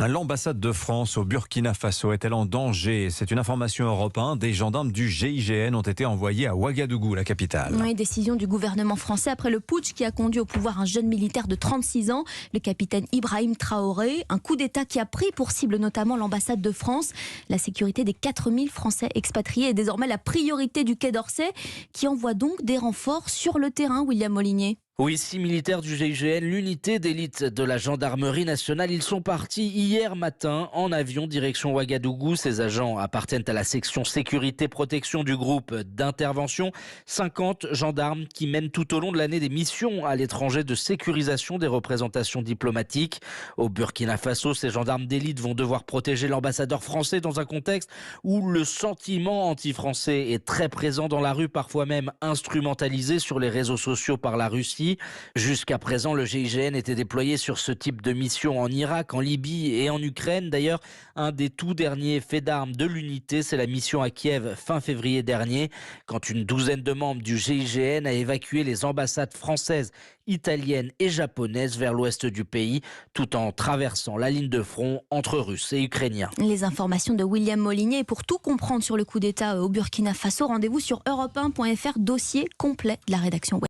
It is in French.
L'ambassade de France au Burkina Faso est-elle en danger? C'est une information Europe 1. Des gendarmes du GIGN ont été envoyés à Ouagadougou, la capitale. Oui, décision du gouvernement français après le putsch qui a conduit au pouvoir un jeune militaire de 36 ans, le capitaine Ibrahim Traoré. Un coup d'État qui a pris pour cible notamment l'ambassade de France. La sécurité des 4000 Français expatriés est désormais la priorité du Quai d'Orsay, qui envoie donc des renforts sur le terrain, William Molinier. Oui, 6 militaires du GIGN, l'unité d'élite de la gendarmerie nationale. Ils sont partis hier matin en avion direction Ouagadougou. Ces agents appartiennent à la section sécurité-protection du groupe d'intervention. 50 gendarmes qui mènent tout au long de l'année des missions à l'étranger de sécurisation des représentations diplomatiques. Au Burkina Faso, ces gendarmes d'élite vont devoir protéger l'ambassadeur français dans un contexte où le sentiment anti-français est très présent dans la rue, parfois même instrumentalisé sur les réseaux sociaux par la Russie. Jusqu'à présent, le GIGN était déployé sur ce type de mission en Irak, en Libye et en Ukraine. D'ailleurs, un des tout derniers faits d'armes de l'unité, c'est la mission à Kiev fin février dernier, quand une douzaine de membres du GIGN a évacué les ambassades françaises, italiennes et japonaises vers l'ouest du pays, tout en traversant la ligne de front entre Russes et Ukrainiens. Les informations de William Molinier. Pour tout comprendre sur le coup d'État au Burkina Faso, rendez-vous sur europe1.fr, dossier complet de la rédaction web.